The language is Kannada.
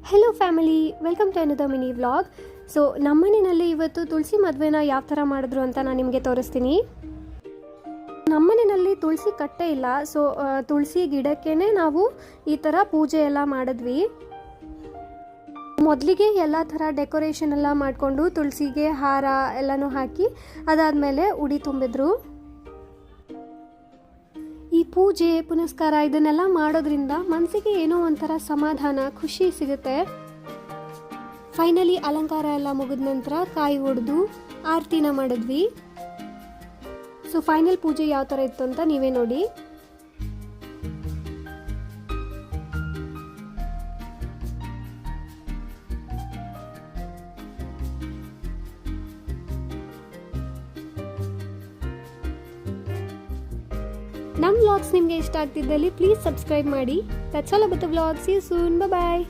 Hello family, welcome to another mini vlog. So ನಮ್ಮನೆಯಲ್ಲಿ ಇವತ್ತು ತುಳಸಿ ಮದುವೆನ ಯಾವ ಥರ ಮಾಡಿದ್ರು ಅಂತ ನಾನು ನಿಮಗೆ ತೋರಿಸ್ತೀನಿ. ನಮ್ಮನೆಯಲ್ಲಿ ತುಳಸಿ ಕಟ್ಟೆ ಇಲ್ಲ, ಸೊ ತುಳಸಿ ಗಿಡಕ್ಕೇ ನಾವು ಈ ಥರ ಪೂಜೆ ಎಲ್ಲ ಮಾಡಿದ್ವಿ. ಮೊದಲಿಗೆ ಎಲ್ಲ ಥರ ಡೆಕೋರೇಷನ್ ಎಲ್ಲ ಮಾಡಿಕೊಂಡು ತುಳಸಿಗೆ ಹಾರ ಎಲ್ಲನೂ ಹಾಕಿ ಅದಾದಮೇಲೆ ಉಡಿ ತುಂಬಿದ್ರು. ಈ ಪೂಜೆ ಪುನಸ್ಕಾರ ಇದನ್ನೆಲ್ಲ ಮಾಡೋದ್ರಿಂದ ಮನಸ್ಸಿಗೆ ಏನೋ ಒಂಥರ ಸಮಾಧಾನ, ಖುಷಿ ಸಿಗುತ್ತೆ. ಫೈನಲಿ ಅಲಂಕಾರ ಎಲ್ಲ ಮುಗಿದ ನಂತರ ಕಾಯಿ ಹೊಡೆದು ಆರತಿನ ಮಾಡಿದ್ವಿ. ಸೊ ಫೈನಲ್ ಪೂಜೆ ಯಾವ ಥರ ಇತ್ತು ಅಂತ ನೀವೇ ನೋಡಿ. ನಮ್ಮ ವ್ಲಾಗ್ಸ್ ನಿಮಗೆ ಇಷ್ಟ ಆಗ್ತಿದ್ದಲ್ಲಿ ಪ್ಲೀಸ್ ಸಬ್ಸ್ಕ್ರೈಬ್ ಮಾಡಿ. That's all about the vlog. See you soon. Bye.